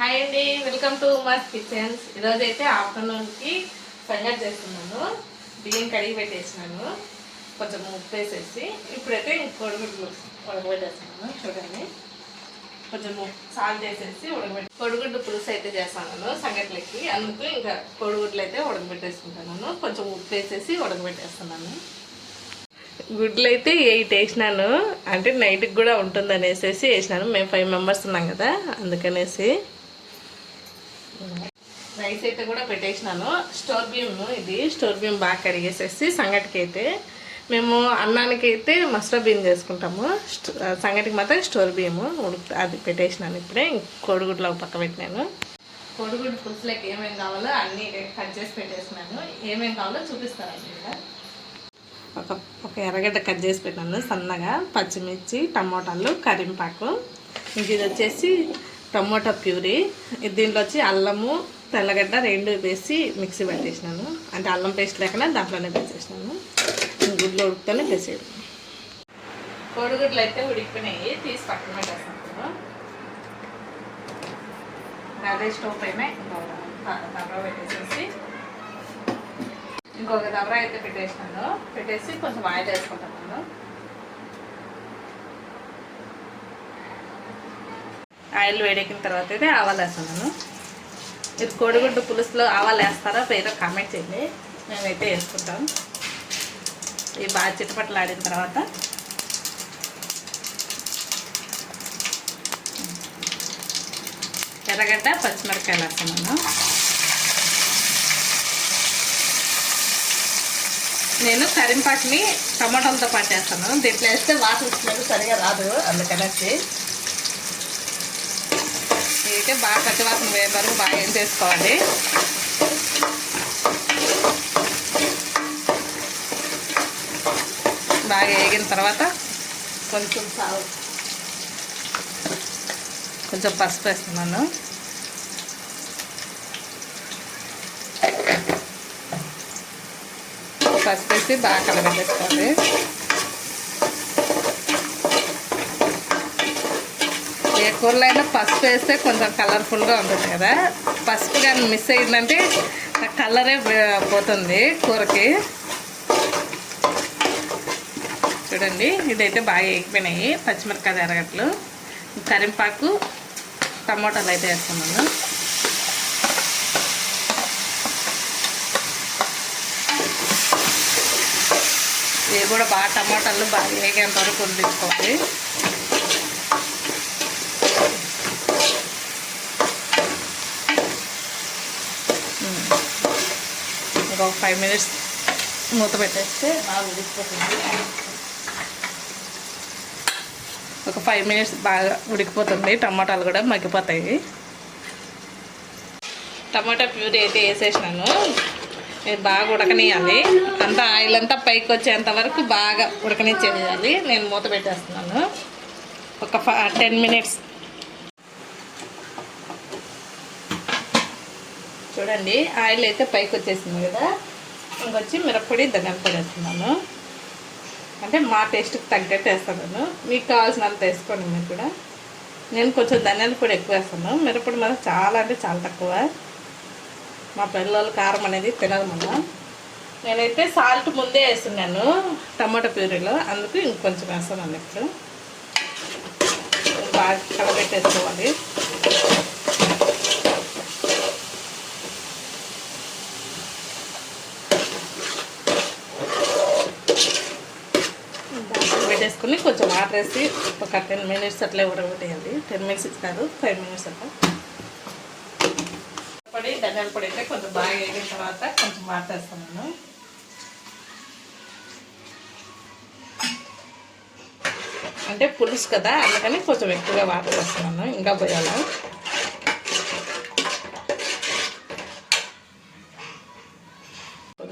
Hi అండి, welcome to Uma's kitchens. ఈరోజు అయితే ఆఫ్టర్నూన్కి సంగతి చేస్తున్నాను. బియ్యం కడిగి పెట్టేసినాను, కొంచెం ఉప్పు వేసేసి. ఇప్పుడైతే కొడుగుడ్లు ఉడకబెట్టేస్తున్నాను. చూడండి, కొంచెం సాల్ట్ వేసేసి కొడుగుడ్డు పులుసు అయితే చేస్తాను సంగట్లకి. అందుకు ఇంకా కొడుగుడ్లు అయితే ఉడకబెట్టేసుకుంటున్నాను. కొంచెం ఉప్పు వేసేసి ఉడకబెట్టేస్తున్నాను. గుడ్లు అయితే 8 వేసినాను, అంటే నైట్కి కూడా ఉంటుందనేసి వేసినాను. మేము 5 మెంబర్స్ ఉన్నాం కదా, అందుకనేసి. రైస్ అయితే కూడా పెట్టేసినాను. స్టోర్ బియ్యం, ఇది స్టోర్ బియ్యం బాగా కడిగేసేసి సంగటికి అయితే మేము అన్నానికి అయితే మస్టర్ బియ్యం చేసుకుంటాము. సంగటికి మాత్రం స్టోర్ బియ్యము అది పెట్టేసినాను. ఇప్పుడే కోడిగుడ్లు పక్క పెట్టినాను. కోడిగుడ్డు పులుసులకి ఏమేమి కావాలో అన్నీ కట్ చేసి పెట్టేసినాను. ఏమేమి కావాలో చూపిస్తాను. ఇక్కడ ఒక ఎర్రగడ్డ కట్ చేసి పెట్టాను సన్నగా, పచ్చిమిర్చి, టమోటాలు, కరింపాకు. ఇంక ఇది వచ్చేసి టమోటా ప్యూరీ. దీంట్లో వచ్చి అల్లము, తెల్లగడ్డ 2 వేసి మిక్సీ పెట్టేసినాను. అంటే అల్లం పేస్ట్ లేకుండా దాంట్లోనే వేసేసినాను. గుడ్లు ఉడికితేనే వేసేది. కోడిగుడ్లు అయితే ఉడికిపోయినాయి, తీసి పక్కన పెట్టేస్తాను. అదే స్టవ్ పైన దబరా పెట్టేసేసి ఇంకొక దబరా అయితే పెట్టేసినాను. పెట్టేసి కొంచెం ఆయిల్ వేసుకుంటాను. ఆయిల్ వేడెక్కిన తర్వాత అయితే ఆవాలు వేస్తున్నాను. మీరు కోడిగుడ్డు పులుసులో ఆవాలు వేస్తారా వేరే కామెంట్ చేయండి. మేమైతే వేసుకుంటాం. ఇవి బాగా చిటపట్లాడిన తర్వాత ఎర్రగడ్డ, పచ్చిమిరపకాయలు వేస్తున్నాను. నేను కరింపాకుని టమాటాలతో పాటు వేస్తాను. దీంట్లో వేస్తే వాసన స్మెల్ సరిగా రాదు, అందుకనేసి. అయితే బాగా పచ్చివాసన వేయ వరకు బాగా ఏం చేసుకోవాలి. బాగా వేగిన తర్వాత కొంచెం పసుపు వేస్తున్నాను. పసుపు వేసి బాగా కలగబెట్టుకోవాలి. ఏ కూరలో అయినా పసుపు వేస్తే కొంచెం కలర్ఫుల్గా ఉంటుంది కదా. పసుపు కానీ మిస్ అయిందంటే కలరే పోతుంది కూరకి. చూడండి, ఇదైతే బాగా ఎగిపోయినాయి. పచ్చిమిరపకాయలు, ఎర్రగడ్డలు, కరింపాకు, టమోటాలు అయితే వేస్తున్నాను. ఇవి కూడా బాగా టమాటాలు బాగా వేగేంత వరకు ఉడికించుకోవాలి. ఒక 5 మినిట్స్ మూత పెట్టేస్తే బాగా ఉడికిపోతుంది. ఒక 5 మినిట్స్ బాగా ఉడికిపోతుంది. టమాటాలు కూడా మగ్గిపోతాయి. టమాటా ప్యూరీ అయితే వేసేసినాను. ఇది బాగా ఉడకనియాలి. అంతా ఆయిల్ అంతా పైకి వచ్చేంత వరకు బాగా ఉడకనిచ్చేయాలి. నేను మూత పెట్టేస్తున్నాను ఒక 10 మినిట్స్. చూడండి, ఆయిల్ అయితే పైకి వచ్చేసింది కదా. ఇంకొచ్చి మిరప్పొడి, ధనియాల పొడి వేస్తున్నాను. అంటే మా టేస్ట్కి తగ్గట్టు వేస్తున్నాను. మీకు కావాల్సినంత వేసుకోండి మీరు కూడా. నేను కొంచెం ధనియాల పొడి ఎక్కువ వేస్తాను. మిరప్పొడి మాత్రం చాలా అంటే చాలా తక్కువ. మా పిల్లలు కారం అనేది తినదు. మళ్ళీ నేనైతే సాల్ట్ ముందే వేస్తున్నాను టమాటా ప్యూరీలో, అందుకు ఇంకొంచెం వేస్తాను. ఇప్పుడు బాగా కలబెట్టేసుకోవాలి. పెట్టేసుకుని కొంచెం వాటర్ వేసి ఒక 10 మినిట్స్ అట్లే ఉడకబెట్టేయాలి. 10 మినిట్స్ కాదు, 5 మినిట్స్ అట్లా. పొడి, ధనియాల పొడి అయితే కొంచెం బాగా వేగిన తర్వాత కొంచెం వాటర్ వేస్తున్నాను. అంటే పులుసు కదా, అందుకని కొంచెం ఎక్కువగా వాటర్ వేస్తున్నాను. ఇంకా పోయాలి.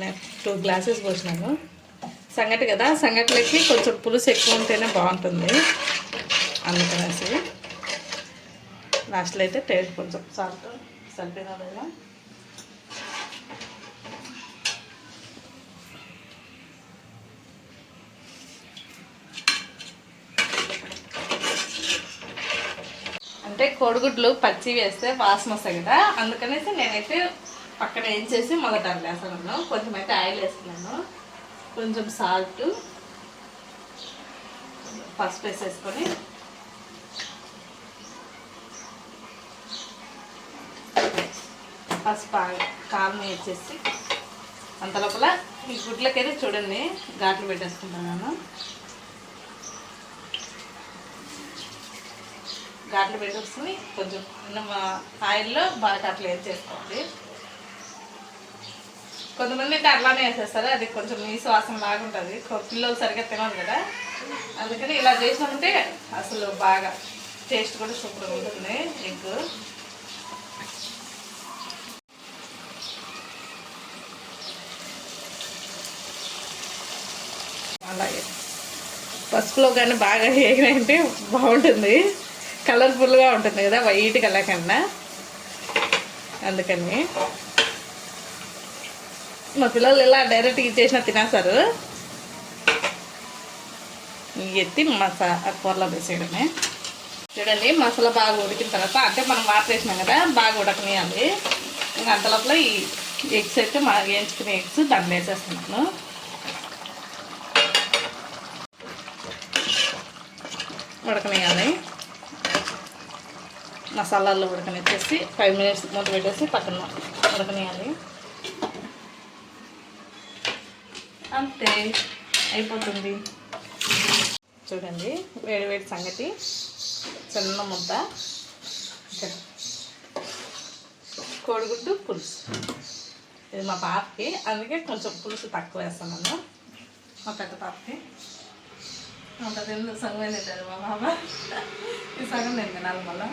నేను 2 గ్లాసెస్ పోసినాను. సంగటి కదా, సంగటిలోకి కొంచెం పులుసు ఎక్కువ ఉంటేనే బాగుంటుంది. అందుకనేసి లాస్ట్లో అయితే టేస్ట్ కొంచెం సాల్ట్ సరిపోయినా లేదా. అంటే కోడిగుడ్లు పచ్చి వేస్తే వాసన వస్తాయి కదా, అందుకనేసి నేనైతే పక్కన ఏం చేసి మొదట వేస్తున్నాను. కొంచెం అయితే ఆయిల్ వేసుకున్నాను, కొంచెం సాల్ట్, పసుపు వేసేసుకొని పసుపు కారం వేసేసి అంత లోపల ఈ గుడ్లకైతే చూడండి ఘాట్లు పెట్టేసుకుంటున్నాను. ఘాట్లు పెట్టేసుకుని కొంచెం ఆయిల్లో బాగా అట్లా వేసేసుకోండి. కొంతమంది అయితే అట్లానే వేసేస్తారు, అది కొంచెం నీసు వాసన లాగా ఉంటుంది, పిల్లలు సరిగ్గా తినరు కదా, అందుకని ఇలా చేసినామంటే అసలు బాగా టేస్ట్ కూడా సూపర్గా ఉంటుంది ఎగ్. అలాగే పసుపులో కానీ బాగా వేగినాయంటే బాగుంటుంది, కలర్ఫుల్గా ఉంటుంది కదా వైట్ కలర్ కన్నా, అందుకని మా పిల్లలు ఇలా డైరెక్ట్గా ఇచ్చేసినా తినేస్తారు. ఎత్తి కూరలో వేసేయడమే. చూడండి మసాలా బాగా ఉడికిన తర్వాత, అంటే మనం వాటర్ వేసినాం కదా బాగా ఉడకనియాలి. ఇంకా అంత లోపల ఈ ఎగ్స్ అయితే మా వేయించుకునే ఎగ్స్ దాన్ని వేసేస్తున్నాను. ఉడకనియాలి, మసాలాల్లో ఉడకనిచ్చేసి 5 minutes మూత పెట్టేసి పక్కన ఉడకనియాలి. అంతే అయిపోతుంది. చూడండి వేడి వేడి సంగటి చిన్న ముద్ద కోడిగుడ్డు పులుసు. ఇది మా పాపకి, అందుకే కొంచెం పులుసు తక్కువ వేస్తున్నాను. మా పెద్ద పాపకి అంత తిందు సగమే తింటారు మా పాప, ఈ సగం నేను తినాలి మళ్ళీ.